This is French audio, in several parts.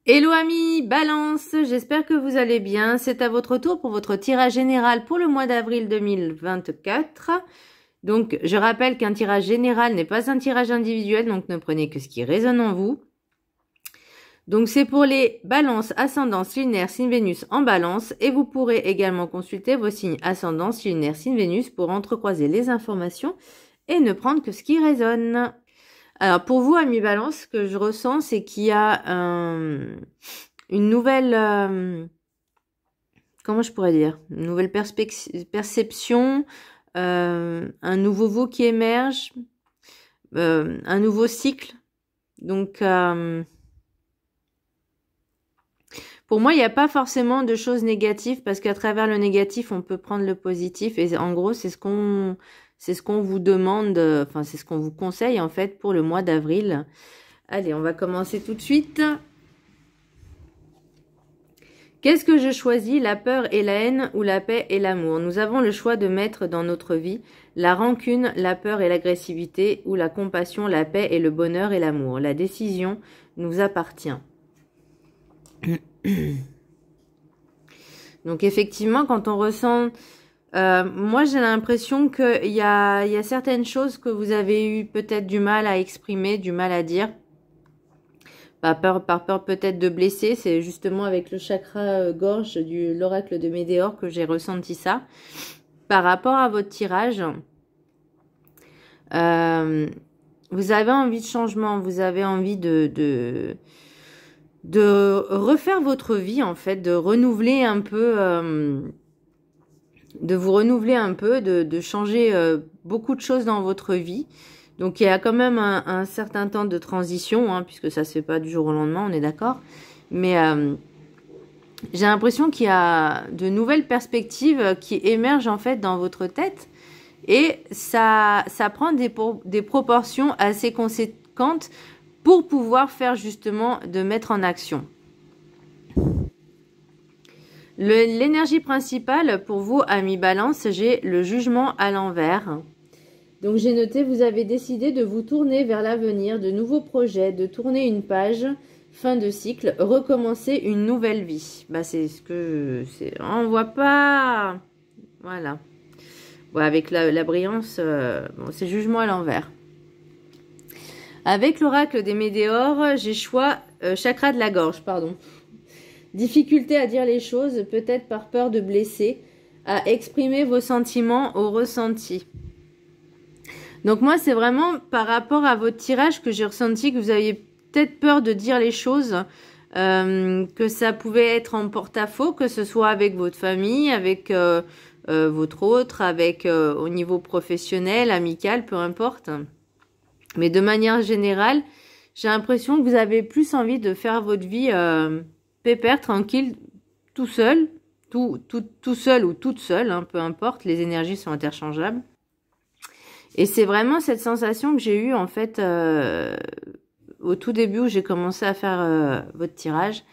Hello amis, Balance, j'espère que vous allez bien. C'est à votre tour pour votre tirage général pour le mois d'avril 2024. Donc, je rappelle qu'un tirage général n'est pas un tirage individuel, donc ne prenez que ce qui résonne en vous. Donc, c'est pour les balances, ascendance, lunaire, signe Vénus en balance. Et vous pourrez également consulter vos signes ascendance, lunaire, signe Vénus pour entrecroiser les informations et ne prendre que ce qui résonne. Alors, pour vous, amis Balance, ce que je ressens, c'est qu'il y a une nouvelle... comment je pourrais dire? Une nouvelle perception, un nouveau vous qui émerge, un nouveau cycle. Donc, pour moi, il n'y a pas forcément de choses négatives parce qu'à travers le négatif, on peut prendre le positif. Et en gros, c'est ce qu'on vous demande, enfin, c'est ce qu'on vous conseille en fait pour le mois d'avril. Allez, on va commencer tout de suite. Qu'est-ce que je choisis, la peur et la haine ou la paix et l'amour? Nous avons le choix de mettre dans notre vie la rancune, la peur et l'agressivité ou la compassion, la paix et le bonheur et l'amour. La décision nous appartient. Donc effectivement, quand on ressent... moi, j'ai l'impression qu'il y a certaines choses que vous avez eu peut-être du mal à exprimer, du mal à dire. Par peur peut-être de blesser. C'est justement avec le chakra gorge de l'oracle de Médéor que j'ai ressenti ça. Par rapport à votre tirage, vous avez envie de changement, vous avez envie de refaire votre vie en fait, de renouveler un peu, de vous renouveler un peu, de changer beaucoup de choses dans votre vie. Donc il y a quand même un certain temps de transition, hein, puisque ça se fait pas du jour au lendemain, on est d'accord. Mais j'ai l'impression qu'il y a de nouvelles perspectives qui émergent en fait dans votre tête. Et ça prend des proportions assez conséquentes pour pouvoir faire justement de mettre en action. L'énergie principale pour vous, amis Balance, j'ai le jugement à l'envers. Donc j'ai noté, vous avez décidé de vous tourner vers l'avenir, de nouveaux projets, de tourner une page, fin de cycle, recommencer une nouvelle vie. Bah c'est ce que... on voit pas... Voilà. Ouais, avec la brillance, bon, c'est jugement à l'envers. Avec l'oracle des Médéors, j'ai choix chakra de la gorge, pardon. Difficulté à dire les choses, peut-être par peur de blesser, à exprimer vos sentiments au ressenti. Donc moi, c'est vraiment par rapport à votre tirage que j'ai ressenti que vous aviez peut-être peur de dire les choses, que ça pouvait être en porte-à-faux, que ce soit avec votre famille, avec votre autre, avec au niveau professionnel, amical, peu importe. Mais de manière générale, j'ai l'impression que vous avez plus envie de faire votre vie pépère, tranquille, tout seul, tout seul ou toute seule, hein, peu importe, les énergies sont interchangeables. Et c'est vraiment cette sensation que j'ai eue en fait au tout début où j'ai commencé à faire votre tirage.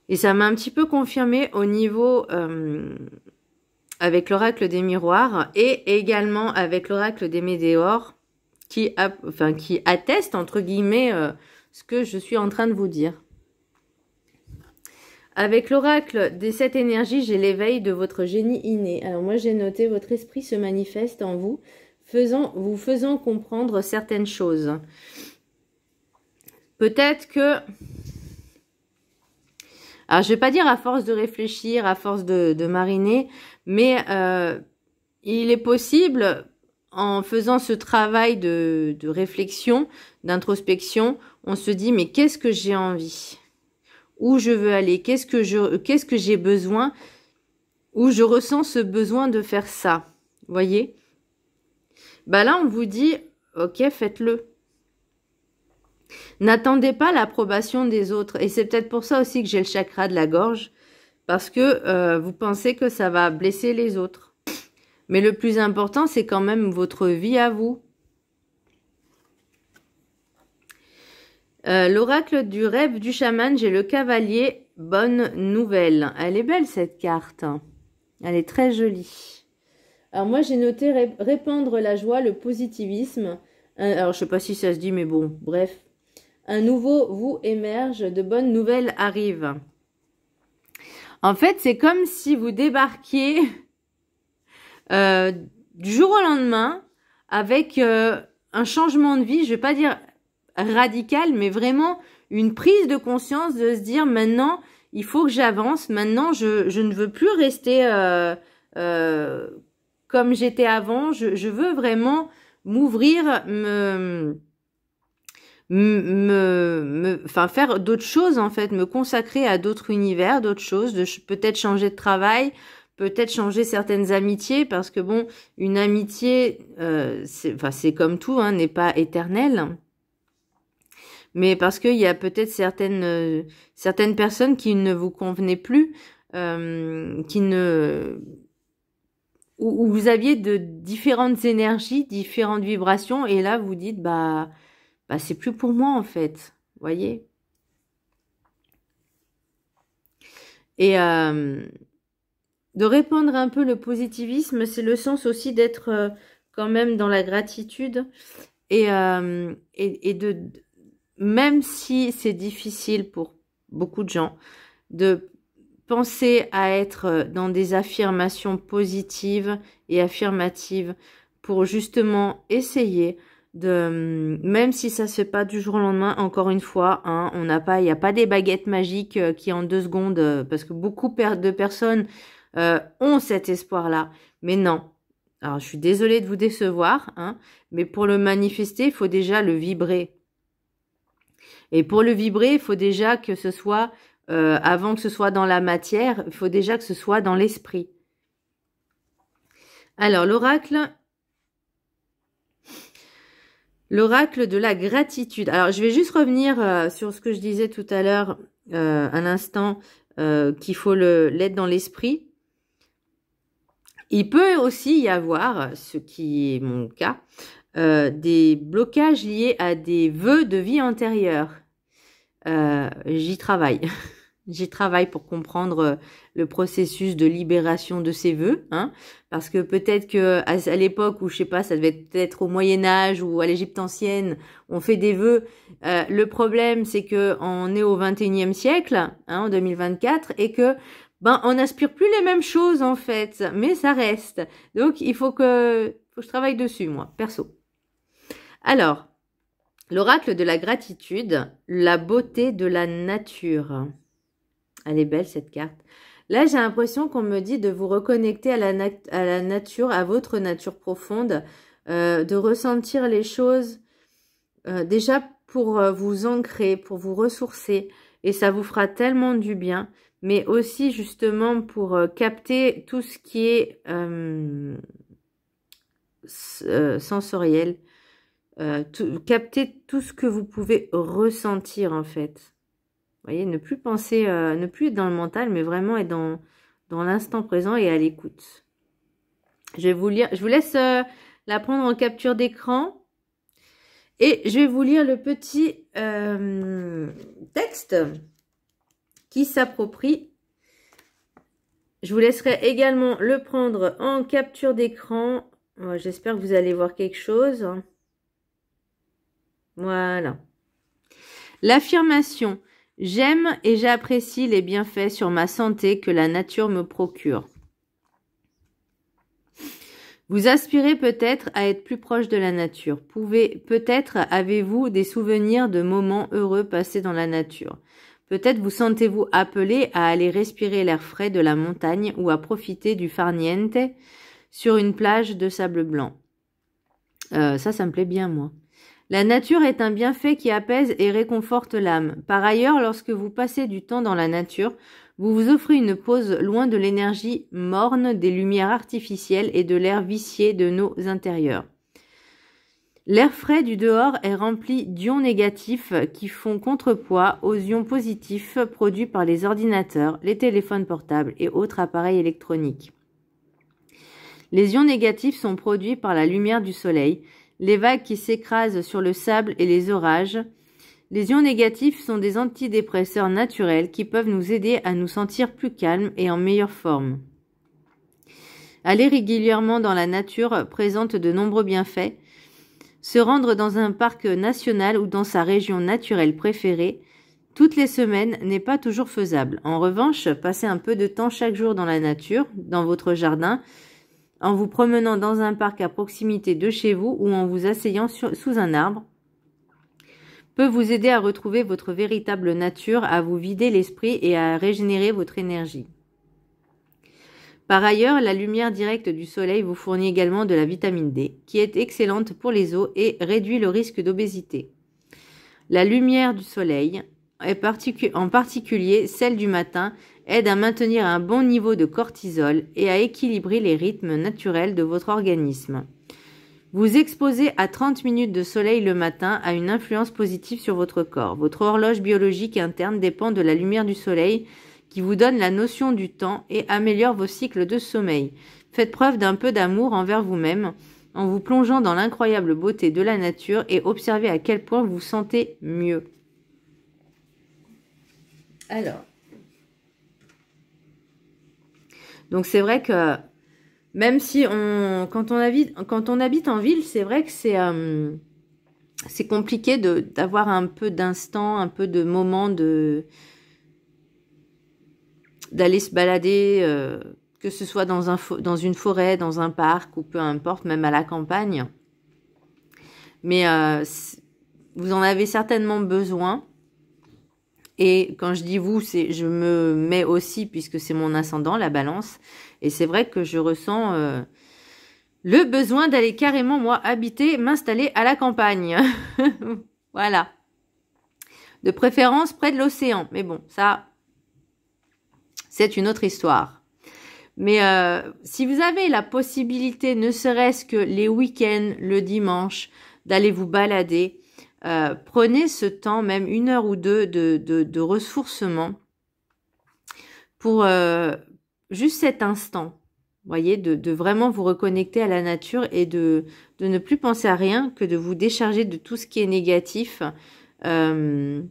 Et ça m'a un petit peu confirmé au niveau avec l'oracle des miroirs et également avec l'oracle des Médéors qui atteste entre guillemets ce que je suis en train de vous dire. Avec l'oracle des 7 énergies, j'ai l'éveil de votre génie inné. Alors moi j'ai noté votre esprit se manifeste en vous, vous faisant comprendre certaines choses. Peut-être que... Alors, je vais pas dire à force de réfléchir, à force de mariner, mais il est possible, en faisant ce travail de réflexion, d'introspection, on se dit, mais qu'est-ce que j'ai envie? Où je veux aller? Qu'est-ce que j'ai besoin? Où je ressens ce besoin de faire ça? Vous voyez? Bah là, on vous dit, ok, faites-le. N'attendez pas l'approbation des autres. Et c'est peut-être pour ça aussi que j'ai le chakra de la gorge. Parce que vous pensez que ça va blesser les autres. Mais le plus important, c'est quand même votre vie à vous. L'oracle du rêve du chaman, j'ai le cavalier. Bonne nouvelle. Elle est belle cette carte. Elle est très jolie. Alors moi, j'ai noté répandre la joie, le positivisme. Alors, je sais pas si ça se dit, mais bon, bref. un nouveau vous émerge, de bonnes nouvelles arrivent. En fait, c'est comme si vous débarquiez du jour au lendemain avec un changement de vie, je vais pas dire radical, mais vraiment une prise de conscience de se dire maintenant, il faut que j'avance, maintenant je ne veux plus rester comme j'étais avant, je veux vraiment m'ouvrir, enfin faire d'autres choses en fait, me consacrer à d'autres univers, d'autres choses, peut-être changer de travail, peut-être changer certaines amitiés, parce que bon, une amitié, c'est comme tout, hein, n'est pas éternelle. Mais parce qu'il y a peut-être certaines personnes qui ne vous convenaient plus, où vous aviez de différentes énergies, différentes vibrations, et là vous dites bah c'est plus pour moi en fait, voyez. Et de répandre un peu le positivisme, c'est le sens aussi d'être quand même dans la gratitude et de même si c'est difficile pour beaucoup de gens, de penser à être dans des affirmations positives et affirmatives pour justement essayer de, même si ça se fait pas du jour au lendemain, encore une fois, hein, il n'y a pas des baguettes magiques qui en 2 secondes, parce que beaucoup de personnes ont cet espoir-là, mais non. Alors, je suis désolée de vous décevoir, hein, mais pour le manifester, il faut déjà le vibrer. Et pour le vibrer, il faut déjà que ce soit, avant que ce soit dans la matière, il faut déjà que ce soit dans l'esprit. Alors, l'oracle de la gratitude. Alors, je vais juste revenir sur ce que je disais tout à l'heure, à l'instant, qu'il faut l'être dans l'esprit. Il peut aussi y avoir, ce qui est mon cas, des blocages liés à des vœux de vie antérieure. J'y travaille. J'y travaille pour comprendre le processus de libération de ces vœux, hein, parce que peut-être que à l'époque où je sais pas, ça devait peut-être au Moyen Âge ou à l'Égypte ancienne, on fait des vœux. Le problème, c'est que on est au 21e siècle, hein, en 2024, et que on n'aspire plus les mêmes choses en fait, mais ça reste. Donc il faut que je travaille dessus moi, perso. Alors, l'oracle de la gratitude, la beauté de la nature. Elle est belle cette carte. Là, j'ai l'impression qu'on me dit de vous reconnecter à la nature, à votre nature profonde, de ressentir les choses déjà pour vous ancrer, pour vous ressourcer, et ça vous fera tellement du bien, mais aussi justement pour capter tout ce qui est sensoriel, capter tout ce que vous pouvez ressentir en fait. Vous voyez, ne plus penser, ne plus être dans le mental, mais vraiment être dans l'instant présent et à l'écoute. Je vais vous lire, je vous laisse la prendre en capture d'écran. Et je vais vous lire le petit texte qui s'approprie. Je vous laisserai également le prendre en capture d'écran. J'espère que vous allez voir quelque chose. Voilà. L'affirmation. J'aime et j'apprécie les bienfaits sur ma santé que la nature me procure. Vous aspirez peut-être à être plus proche de la nature. Peut-être avez-vous des souvenirs de moments heureux passés dans la nature. Peut-être vous sentez-vous appelé à aller respirer l'air frais de la montagne ou à profiter du farniente sur une plage de sable blanc. Ça me plaît bien, moi. La nature est un bienfait qui apaise et réconforte l'âme. Par ailleurs, lorsque vous passez du temps dans la nature, vous vous offrez une pause loin de l'énergie morne des lumières artificielles et de l'air vicié de nos intérieurs. L'air frais du dehors est rempli d'ions négatifs qui font contrepoids aux ions positifs produits par les ordinateurs, les téléphones portables et autres appareils électroniques. Les ions négatifs sont produits par la lumière du soleil, les vagues qui s'écrasent sur le sable et les orages. Les ions négatifs sont des antidépresseurs naturels qui peuvent nous aider à nous sentir plus calmes et en meilleure forme. Aller régulièrement dans la nature présente de nombreux bienfaits. Se rendre dans un parc national ou dans sa région naturelle préférée toutes les semaines n'est pas toujours faisable. En revanche, passez un peu de temps chaque jour dans la nature, dans votre jardin, en vous promenant dans un parc à proximité de chez vous ou en vous asseyant sous un arbre, peut vous aider à retrouver votre véritable nature, à vous vider l'esprit et à régénérer votre énergie. Par ailleurs, la lumière directe du soleil vous fournit également de la vitamine D, qui est excellente pour les os et réduit le risque d'obésité. La lumière du soleil, en particulier celle du matin, aide à maintenir un bon niveau de cortisol et à équilibrer les rythmes naturels de votre organisme. Vous exposer à 30 minutes de soleil le matin a une influence positive sur votre corps. Votre horloge biologique interne dépend de la lumière du soleil qui vous donne la notion du temps et améliore vos cycles de sommeil. Faites preuve d'un peu d'amour envers vous-même en vous plongeant dans l'incroyable beauté de la nature et observez à quel point vous vous sentez mieux. Alors, donc c'est vrai que même si quand on habite en ville, c'est vrai que c'est compliqué d'avoir un peu d'instant, un peu de moment d'aller se balader, que ce soit dans une forêt, dans un parc ou peu importe, même à la campagne. Mais vous en avez certainement besoin. Et quand je dis vous, je me mets aussi, puisque c'est mon ascendant, la balance. Et c'est vrai que je ressens le besoin d'aller carrément, moi, m'installer à la campagne. Voilà. De préférence près de l'océan. Mais bon, ça, c'est une autre histoire. Mais si vous avez la possibilité, ne serait-ce que les week-ends, le dimanche, d'aller vous balader, prenez ce temps, même 1 heure ou 2 de ressourcement pour juste cet instant, voyez, de vraiment vous reconnecter à la nature et de ne plus penser à rien que de vous décharger de tout ce qui est négatif. Bon,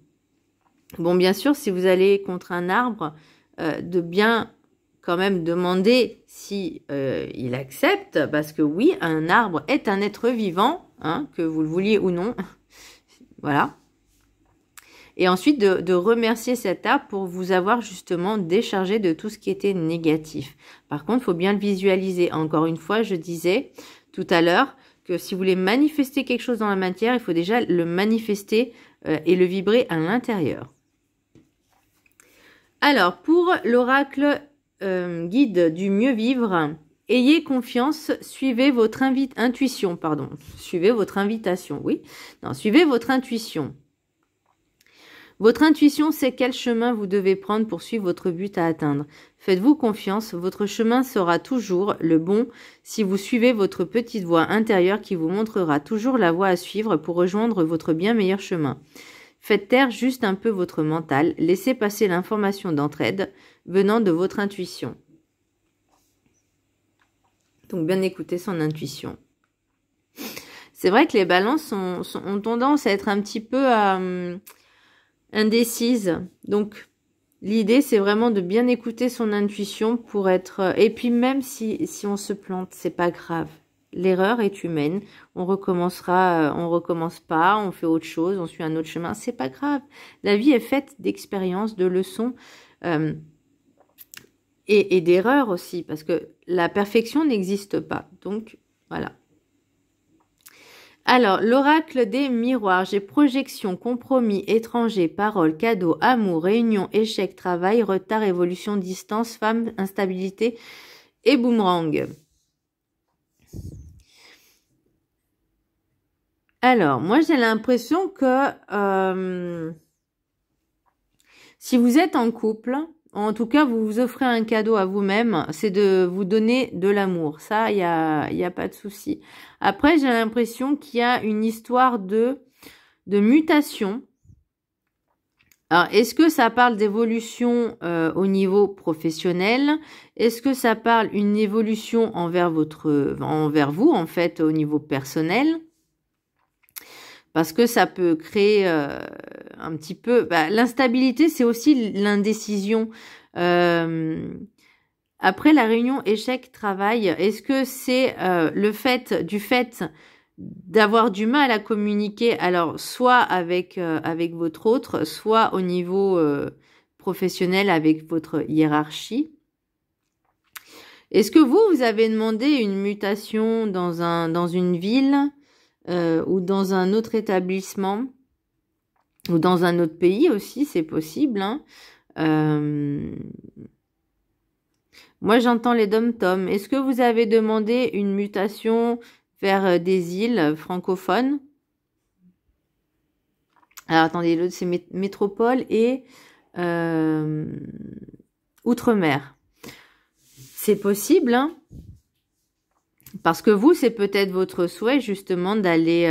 bien sûr, si vous allez contre un arbre, de bien quand même demander si il accepte, parce que oui, un arbre est un être vivant, hein, que vous le vouliez ou non. Voilà. Et ensuite, de remercier cet arbre pour vous avoir justement déchargé de tout ce qui était négatif. Par contre, il faut bien le visualiser. Encore une fois, je disais tout à l'heure que si vous voulez manifester quelque chose dans la matière, il faut déjà le manifester et le vibrer à l'intérieur. Alors, pour l'oracle guide du mieux vivre, ayez confiance, suivez votre intuition, pardon. Suivez votre invitation, oui. Non, suivez votre intuition. Votre intuition sait quel chemin vous devez prendre pour suivre votre but à atteindre. Faites-vous confiance, votre chemin sera toujours le bon si vous suivez votre petite voix intérieure qui vous montrera toujours la voie à suivre pour rejoindre votre bien meilleur chemin. Faites taire juste un peu votre mental, laissez passer l'information d'entraide venant de votre intuition. Donc bien écouter son intuition. C'est vrai que les balances ont tendance à être un petit peu indécises. Donc l'idée c'est vraiment de bien écouter son intuition pour être... Et puis même si on se plante, c'est pas grave. L'erreur est humaine, on recommencera, on recommence pas, on fait autre chose, on suit un autre chemin, c'est pas grave. La vie est faite d'expériences, de leçons et d'erreurs aussi, parce que la perfection n'existe pas. Donc voilà. Alors, l'oracle des miroirs, j'ai projection, compromis, étranger, parole, cadeau, amour, réunion, échec, travail, retard, évolution, distance, femme, instabilité et boomerang. Alors, moi, j'ai l'impression que si vous êtes en couple, en tout cas, vous vous offrez un cadeau à vous-même, c'est de vous donner de l'amour. Ça, il y a pas de souci. Après, j'ai l'impression qu'il y a une histoire de mutation. Alors, est-ce que ça parle d'évolution au niveau professionnel? Est-ce que ça parle une évolution envers vous, en fait, au niveau personnel? Parce que ça peut créer un petit peu... l'instabilité, c'est aussi l'indécision. Après la réunion échec-travail, est-ce que c'est le fait d'avoir du mal à communiquer, alors soit avec, avec votre autre, soit au niveau professionnel avec votre hiérarchie. Est-ce que vous avez demandé une mutation dans une ville ou dans un autre établissement ou dans un autre pays aussi, c'est possible, hein. Moi, j'entends les dom-toms. Est-ce que vous avez demandé une mutation vers des îles francophones? Alors, attendez, l'autre, c'est métropole et outre-mer. C'est possible, hein, parce que vous, c'est peut-être votre souhait, justement, d'aller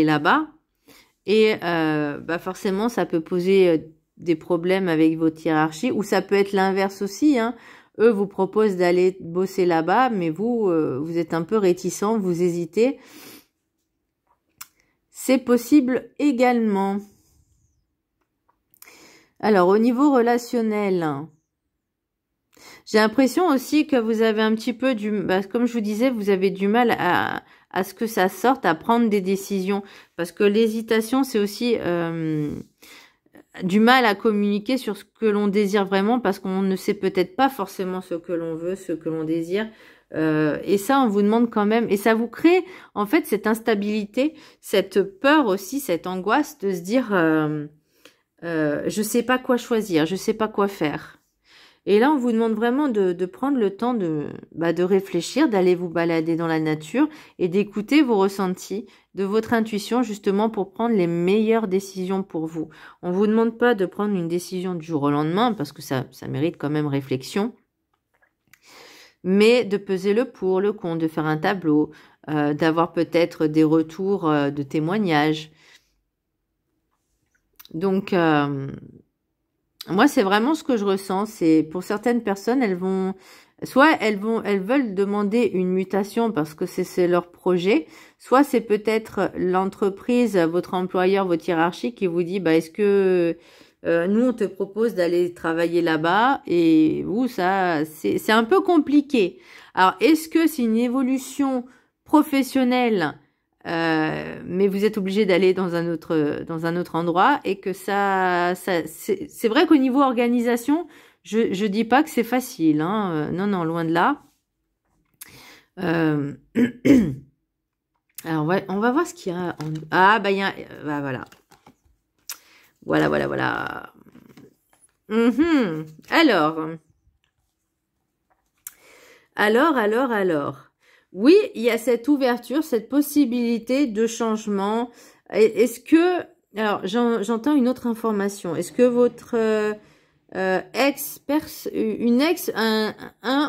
là-bas. Et forcément, ça peut poser des problèmes avec votre hiérarchie, ou ça peut être l'inverse aussi, hein. Eux vous proposent d'aller bosser là-bas, mais vous, vous êtes un peu réticent, vous hésitez. C'est possible également. Alors, au niveau relationnel, j'ai l'impression aussi que vous avez un petit peu comme je vous disais, vous avez du mal à ce que ça sorte, à prendre des décisions. Parce que l'hésitation, c'est aussi du mal à communiquer sur ce que l'on désire vraiment, parce qu'on ne sait peut-être pas forcément ce que l'on veut, ce que l'on désire. Et ça, on vous demande quand même, et ça vous crée en fait cette instabilité, cette peur aussi, cette angoisse de se dire je sais pas quoi choisir, je sais pas quoi faire. Et là, on vous demande vraiment de prendre le temps de réfléchir, d'aller vous balader dans la nature et d'écouter vos ressentis, de votre intuition, justement pour prendre les meilleures décisions pour vous. On vous demande pas de prendre une décision du jour au lendemain, parce que ça mérite quand même réflexion, mais de peser le pour, le contre, de faire un tableau, d'avoir peut-être des retours de témoignages. Donc, moi, c'est vraiment ce que je ressens. C'est pour certaines personnes, elles veulent demander une mutation parce que c'est leur projet. Soit c'est peut-être l'entreprise, votre employeur, votre hiérarchie qui vous dit, est-ce que nous on te propose d'aller travailler là-bas, et vous, ça, c'est un peu compliqué. Alors, est-ce que c'est une évolution professionnelle? Mais vous êtes obligé d'aller dans un autre endroit, et que c'est vrai qu'au niveau organisation, je dis pas que c'est facile, hein, non, loin de là. Alors on va voir ce qu'il y a. Il y a, voilà. Voilà. Alors. Oui, il y a cette ouverture, cette possibilité de changement. Est-ce que... Alors, j'entends une autre information. Est-ce que votre un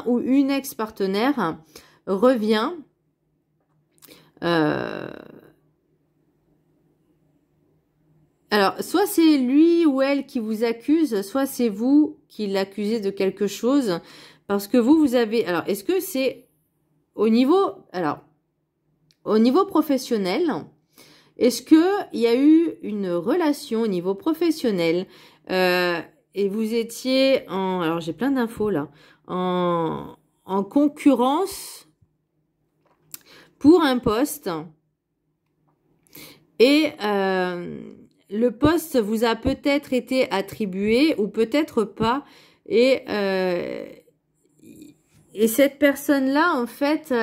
ou une ex-partenaire revient alors, soit c'est lui ou elle qui vous accuse, soit c'est vous qui l'accusez de quelque chose, parce que vous avez... Alors, est-ce que c'est au niveau professionnel, est-ce que il y a eu une relation au niveau professionnel et vous étiez en... Alors, j'ai plein d'infos là. En concurrence pour un poste, et le poste vous a peut-être été attribué ou peut-être pas, et cette personne-là, en fait,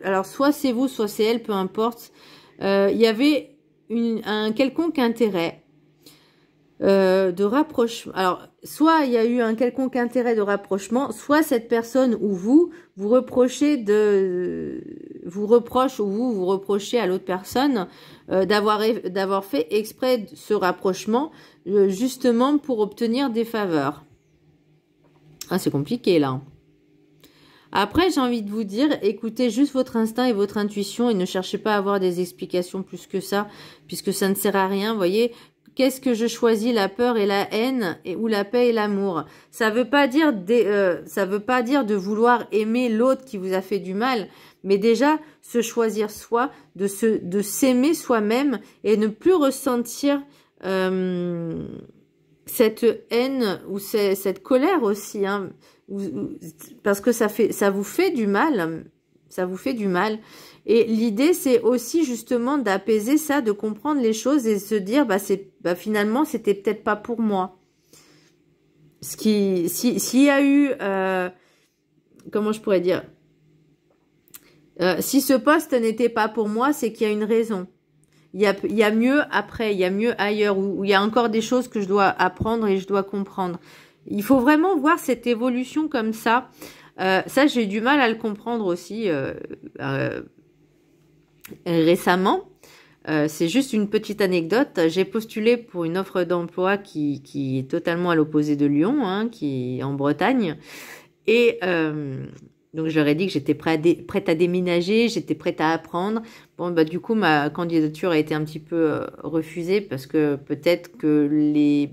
alors soit c'est vous, soit c'est elle, peu importe, il y avait un quelconque intérêt de rapprochement. Alors, soit il y a eu un quelconque intérêt de rapprochement, soit cette personne ou vous reprochez ou vous reprochez à l'autre personne d'avoir fait exprès de ce rapprochement justement pour obtenir des faveurs. Ah, c'est compliqué là. Après, j'ai envie de vous dire, écoutez juste votre instinct et votre intuition et ne cherchez pas à avoir des explications plus que ça, puisque ça ne sert à rien. Vous voyez, qu'est-ce que je choisis, la peur et la haine, ou la paix et l'amour? Ça veut pas dire de vouloir aimer l'autre qui vous a fait du mal, mais déjà se choisir soi, de s'aimer soi-même et ne plus ressentir cette haine ou cette colère aussi, hein, parce que ça vous fait du mal, Ça vous fait du mal. Et l'idée, c'est aussi justement d'apaiser ça, de comprendre les choses et se dire, finalement, c'était peut-être pas pour moi. S'il y a eu, comment je pourrais dire, si ce poste n'était pas pour moi, c'est qu'il y a une raison. Il y a mieux après, il y a mieux ailleurs, où il y a encore des choses que je dois apprendre et je dois comprendre. Il faut vraiment voir cette évolution comme ça. Ça, j'ai eu du mal à le comprendre aussi récemment. C'est juste une petite anecdote. J'ai postulé pour une offre d'emploi qui est totalement à l'opposé de Lyon, hein, qui est en Bretagne. Et donc, je leur ai dit que j'étais prête à déménager, j'étais prête à apprendre. Bon, du coup, ma candidature a été un petit peu refusée parce que peut-être que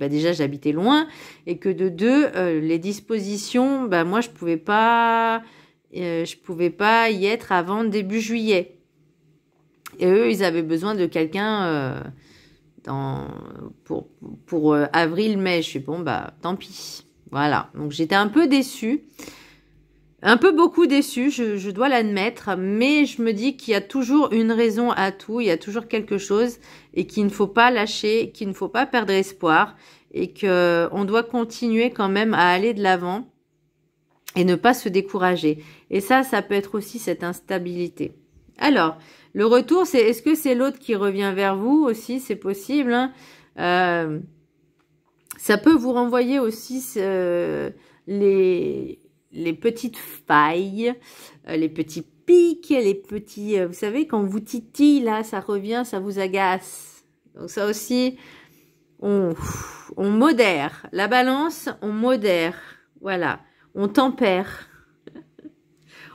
déjà, j'habitais loin et que de deux, les dispositions, moi, je pouvais pas y être avant début juillet. Et eux, ils avaient besoin de quelqu'un pour avril-mai. Je suis bon, tant pis. Voilà. Donc, j'étais un peu déçue. Un peu beaucoup déçue, je dois l'admettre, mais je me dis qu'il y a toujours une raison à tout, il y a toujours quelque chose et qu'il ne faut pas lâcher, qu'il ne faut pas perdre espoir et que on doit continuer quand même à aller de l'avant et ne pas se décourager. Et ça peut être aussi cette instabilité. Alors, le retour, est-ce que c'est l'autre qui revient vers vous aussi? C'est possible, hein. Ça peut vous renvoyer aussi les petites failles, les petits pics, les petits... vous savez, quand vous titille, là, ça revient, ça vous agace. Donc ça aussi, on modère. La balance, on modère. Voilà, on tempère.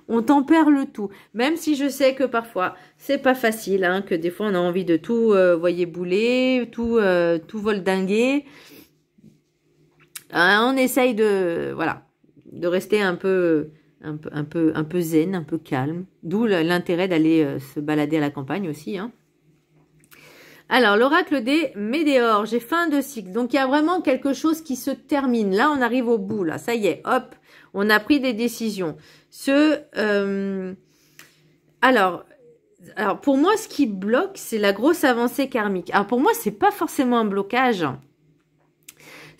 On tempère le tout. Même si je sais que parfois, c'est pas facile, hein, que des fois, on a envie de tout, voyez, bouler, tout voldinguer. On essaye de... Voilà. De rester un peu zen, un peu calme. D'où l'intérêt d'aller se balader à la campagne aussi. Hein. Alors, l'oracle des Médéors. J'ai fin de cycle. Donc, il y a vraiment quelque chose qui se termine. Là, on arrive au bout. Là, ça y est. Hop, on a pris des décisions. Alors, pour moi, ce qui bloque, c'est la grosse avancée karmique. Alors, pour moi, c'est pas forcément un blocage.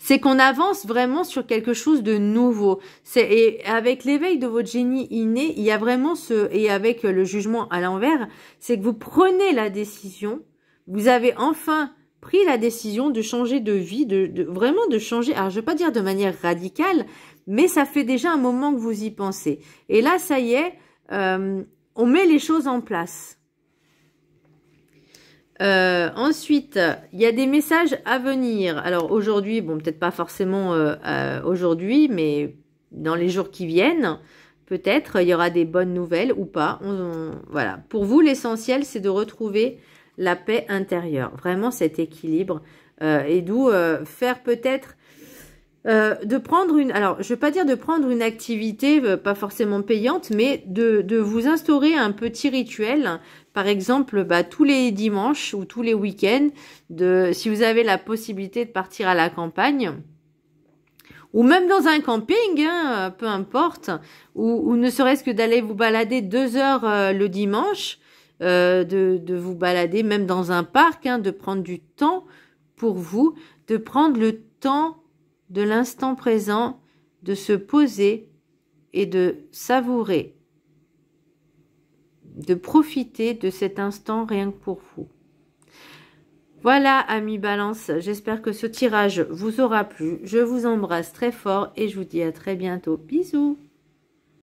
C'est qu'on avance vraiment sur quelque chose de nouveau. Et avec l'éveil de votre génie inné, il y a vraiment et avec le jugement à l'envers, c'est que vous prenez la décision, vous avez enfin pris la décision de changer de vie, vraiment de changer, alors je ne vais pas dire de manière radicale, mais ça fait déjà un moment que vous y pensez. Et là, ça y est, on met les choses en place. Ensuite, il y a des messages à venir. Alors aujourd'hui, bon, peut-être pas forcément aujourd'hui, mais dans les jours qui viennent, peut-être il y aura des bonnes nouvelles ou pas. Voilà. Pour vous, l'essentiel, c'est de retrouver la paix intérieure, vraiment cet équilibre, et d'où faire peut-être de prendre alors je vais pas dire de prendre une activité pas forcément payante, mais de vous instaurer un petit rituel, par exemple tous les dimanches ou tous les week-ends, si vous avez la possibilité de partir à la campagne ou même dans un camping, hein, peu importe, ou ne serait-ce que d'aller vous balader 2 heures le dimanche, de vous balader même dans un parc, hein, de prendre du temps pour vous, de prendre le temps de l'instant présent, de se poser et de savourer, de profiter de cet instant rien que pour vous. Voilà, amis Balance, j'espère que ce tirage vous aura plu. Je vous embrasse très fort et je vous dis à très bientôt. Bisous!